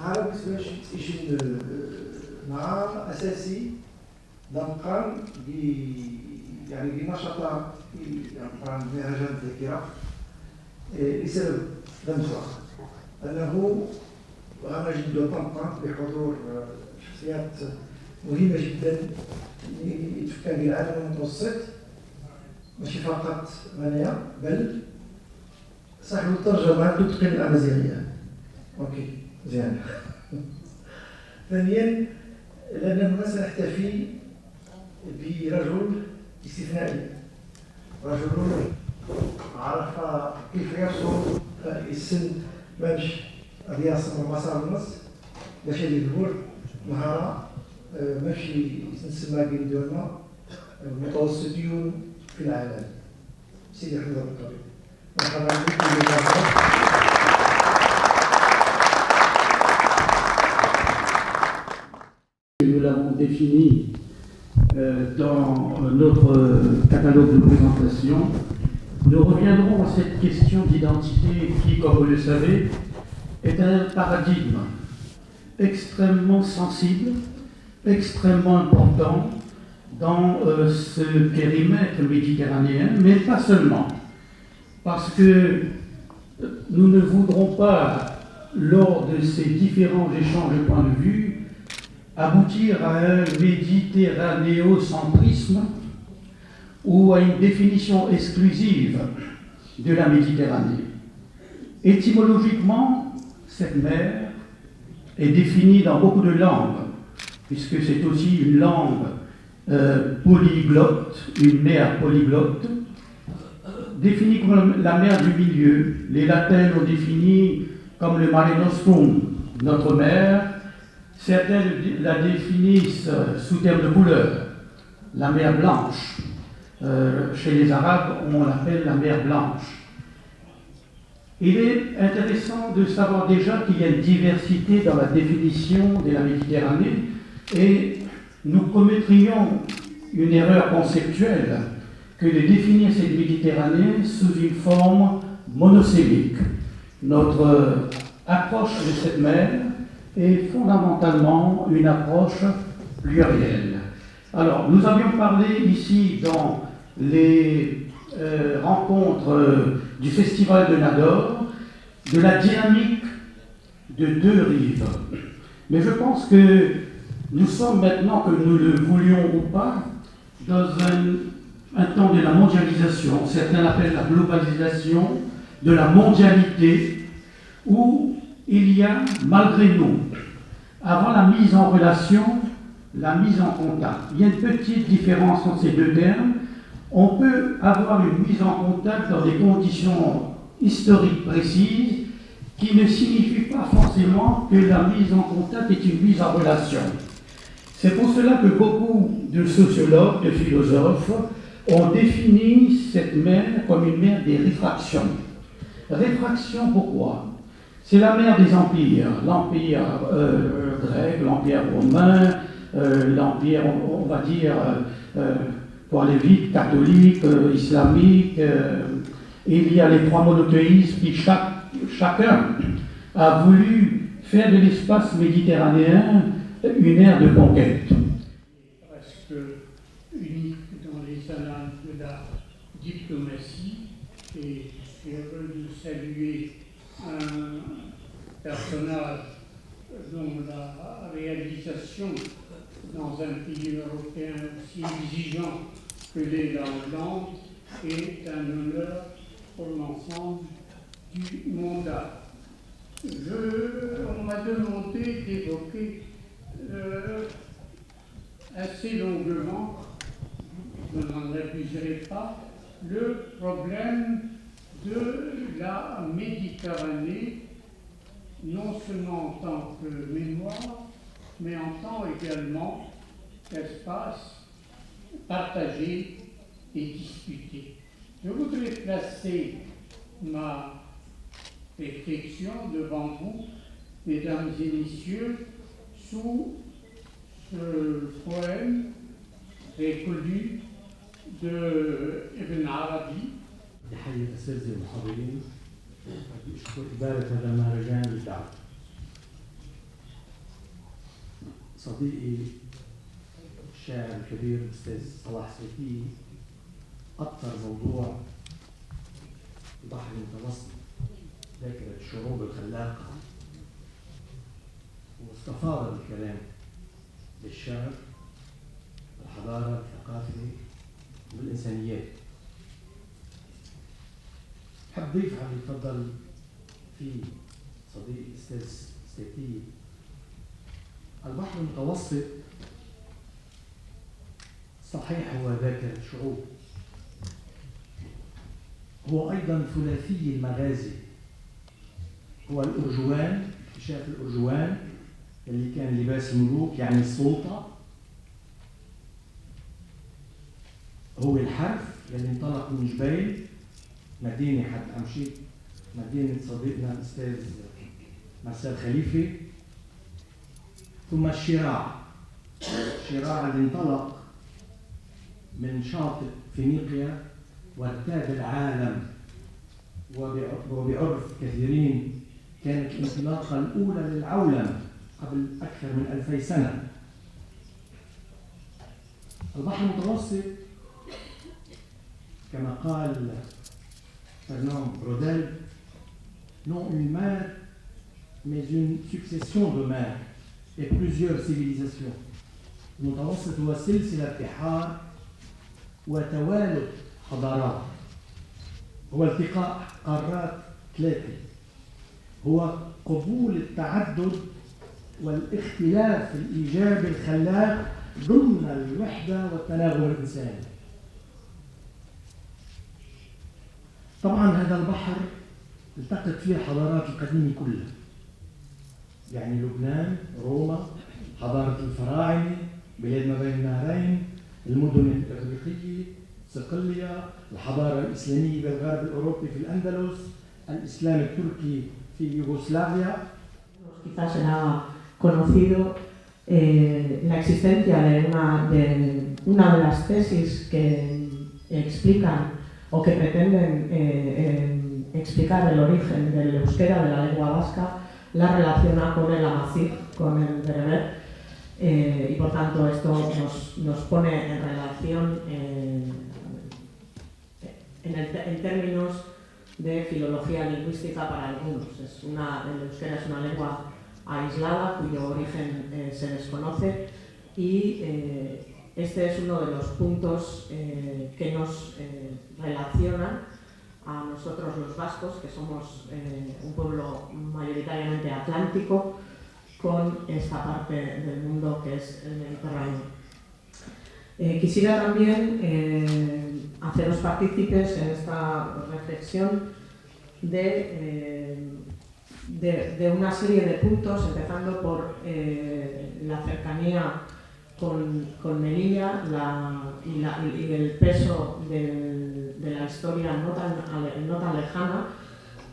الحالة باش يشن نعام أساسي دمقان يعني بنشاط دمقان مهرجان الذاكرة لسبب لم يسبق أنه غنجد دمقان بحضور شخصيات مهمة جدا تفكر بالعالم المتوسط ماشي فقط غنية بل صاحب الترجمة تتقن الأمازيغية. أوكي مزيان. ثانيا لأننا سنحتفي برجل استثنائي، رجل عرف كيف يصل السن باش الياس ومسار النص باش يدبر مهارة ماشي نسمى كين ديالنا المتوسطيون في العالم. سيدي حمد الطبيب مرحبا بك. Nous l'avons défini dans notre catalogue de présentation. Nous reviendrons à cette question d'identité qui, comme vous le savez, est un paradigme extrêmement sensible, extrêmement important dans ce périmètre méditerranéen, mais pas seulement. Parce que nous ne voudrons pas, lors de ces différents échanges de points de vue, aboutir à un méditerranéocentrisme ou à une définition exclusive de la Méditerranée. Étymologiquement, cette mer est définie dans beaucoup de langues, puisque c'est aussi une langue polyglotte, une mer polyglotte, définie comme la mer du milieu. Les latins l'ont définie comme le Mare Nostrum, notre mer. Certains la définissent sous terme de couleur, la mer blanche. Chez les Arabes, on l'appelle la mer blanche. Il est intéressant de savoir déjà qu'il y a une diversité dans la définition de la Méditerranée et nous commettrions une erreur conceptuelle que de définir cette Méditerranée sous une forme monosémique. Notre approche de cette mer est fondamentalement une approche plurielle. Alors, nous avions parlé ici dans les rencontres du Festival de Nador de la dynamique de deux rives. Mais je pense que nous sommes maintenant, que nous le voulions ou pas, dans un temps de la mondialisation. Certains l'appellent la globalisation, de la mondialité, où il y a, malgré nous, avant la mise en relation, la mise en contact. Il y a une petite différence entre ces deux termes. On peut avoir une mise en contact dans des conditions historiques précises qui ne signifient pas forcément que la mise en contact est une mise en relation. C'est pour cela que beaucoup de sociologues, de philosophes, ont défini cette mer comme une mer des réfractions. Réfraction, pourquoi ? C'est la mer des empires, l'empire grec, l'empire romain, l'empire, on va dire, pour aller vite, catholique, islamique. Il y a les trois monothéismes qui chacun a voulu faire de l'espace méditerranéen une ère de conquête. Presque unique dans les annales de la diplomatie, et je suis heureux de saluer un personnage dont la réalisation dans un pays européen aussi exigeant que l'est la Hollande est un honneur pour l'ensemble du mandat. On m'a demandé d'évoquer assez longuement, je n'en abuserai pas, le problème de la Méditerranée, non seulement en tant que mémoire, mais en tant également qu'espace partagé et discuté. Je voudrais placer ma réflexion devant vous, mesdames et messieurs, sous ce poème très connu de Ibn Arabi. تحية الأساتذة المحاضرين بارك هذا المهرجان للدعوة. صديقي الشاعر الكبير الأستاذ صلاح سويتي أطر موضوع البحر المتوسط ذاكرة الشعوب الخلاقة، واستفاض الكلام بالشعر، الحضارة، الثقافة والإنسانيات. حب ضيف على اللي تفضل فيه صديقي الأستاذ سويتي. البحر المتوسط صحيح هو ذاكرة الشعوب، هو أيضا ثلاثي المغازي. هو الأرجوان، اكتشاف الأرجوان اللي كان لباس الملوك يعني السلطة. هو الحرف اللي انطلق من جبيل، مدينة حد أمشي، مدينة صديقنا الأستاذ مرسال خليفة. ثم الشراع اللي انطلق من شاطئ فينيقيا وارتاد العالم، وبعرف كثيرين كانت الانطلاقة الأولى للعولمة قبل أكثر من 2000 سنة. البحر المتوسط كما قال Fernand Braudel, non une mer, mais une succession de mers et plusieurs civilisations. المتوسط هو سلسلة بحار وتوالد حضارات، هو التقاء قارات ثلاثة، هو قبول التعدد والاختلاف الإيجابي الخلاق ضمن الوحدة والتناغم الإنساني. طبعا هذا البحر التقت فيه الحضارات القديمة كلها، يعني لبنان، روما، حضارة الفراعنة، بلاد ما بين النهرين، المدن الإغريقية، صقلية، الحضارة الإسلامية بالغرب الأوروبي في الأندلس، الإسلام التركي في يوغوسلافيا. Quizás será conocido la existencia de una de las tesis que explican o que pretenden explicar el origen del euskera, de la lengua vasca, la relaciona con el amazigh, con el bereber, y por tanto esto nos pone en relación en términos de filología lingüística para algunos. El euskera es una lengua aislada cuyo origen se desconoce, y este es uno de los puntos que nos relacionan a nosotros los vascos, que somos un pueblo mayoritariamente atlántico, con esta parte del mundo que es el Mediterráneo. Quisiera también haceros partícipes en esta reflexión de una serie de puntos, empezando por la cercanía con Melilla y el peso de la historia no tan lejana,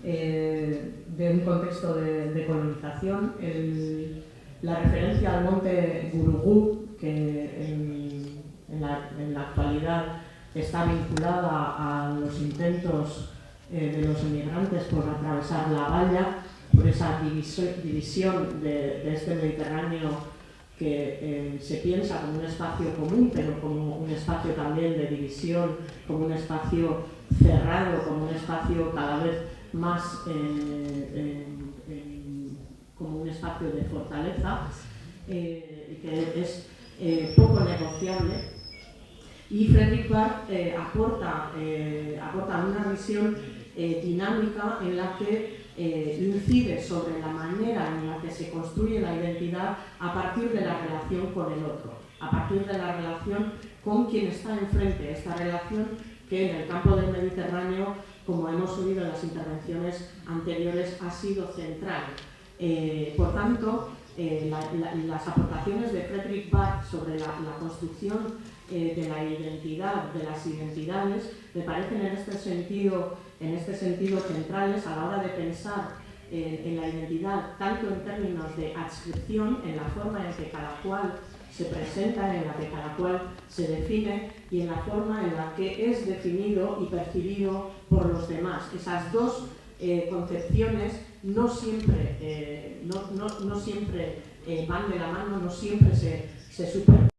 de un contexto de colonización, la referencia al monte Gurugú, que en la actualidad está vinculada a los intentos de los emigrantes por atravesar la valla, por esa división de este Mediterráneo que se piensa como un espacio común, pero como un espacio también de división, como un espacio cerrado, como un espacio cada vez más como un espacio de fortaleza, y que es poco negociable. Y Fredrik Barth aporta una visión dinámica en la que incide sobre la manera en la que se construye la identidad a partir de la relación con el otro, a partir de la relación con quien está enfrente, esta relación que en el campo del Mediterráneo, como hemos oído en las intervenciones anteriores, ha sido central. Por tanto, las aportaciones de Fredrik Barth sobre la construcción de la identidad, de las identidades, me parecen en este sentido centrales a la hora de pensar en la identidad, tanto en términos de adscripción, en la forma en que cada cual se presenta, en la que cada cual se define, y en la forma en la que es definido y percibido por los demás. Esas dos concepciones no siempre van de la mano, no siempre se superponen.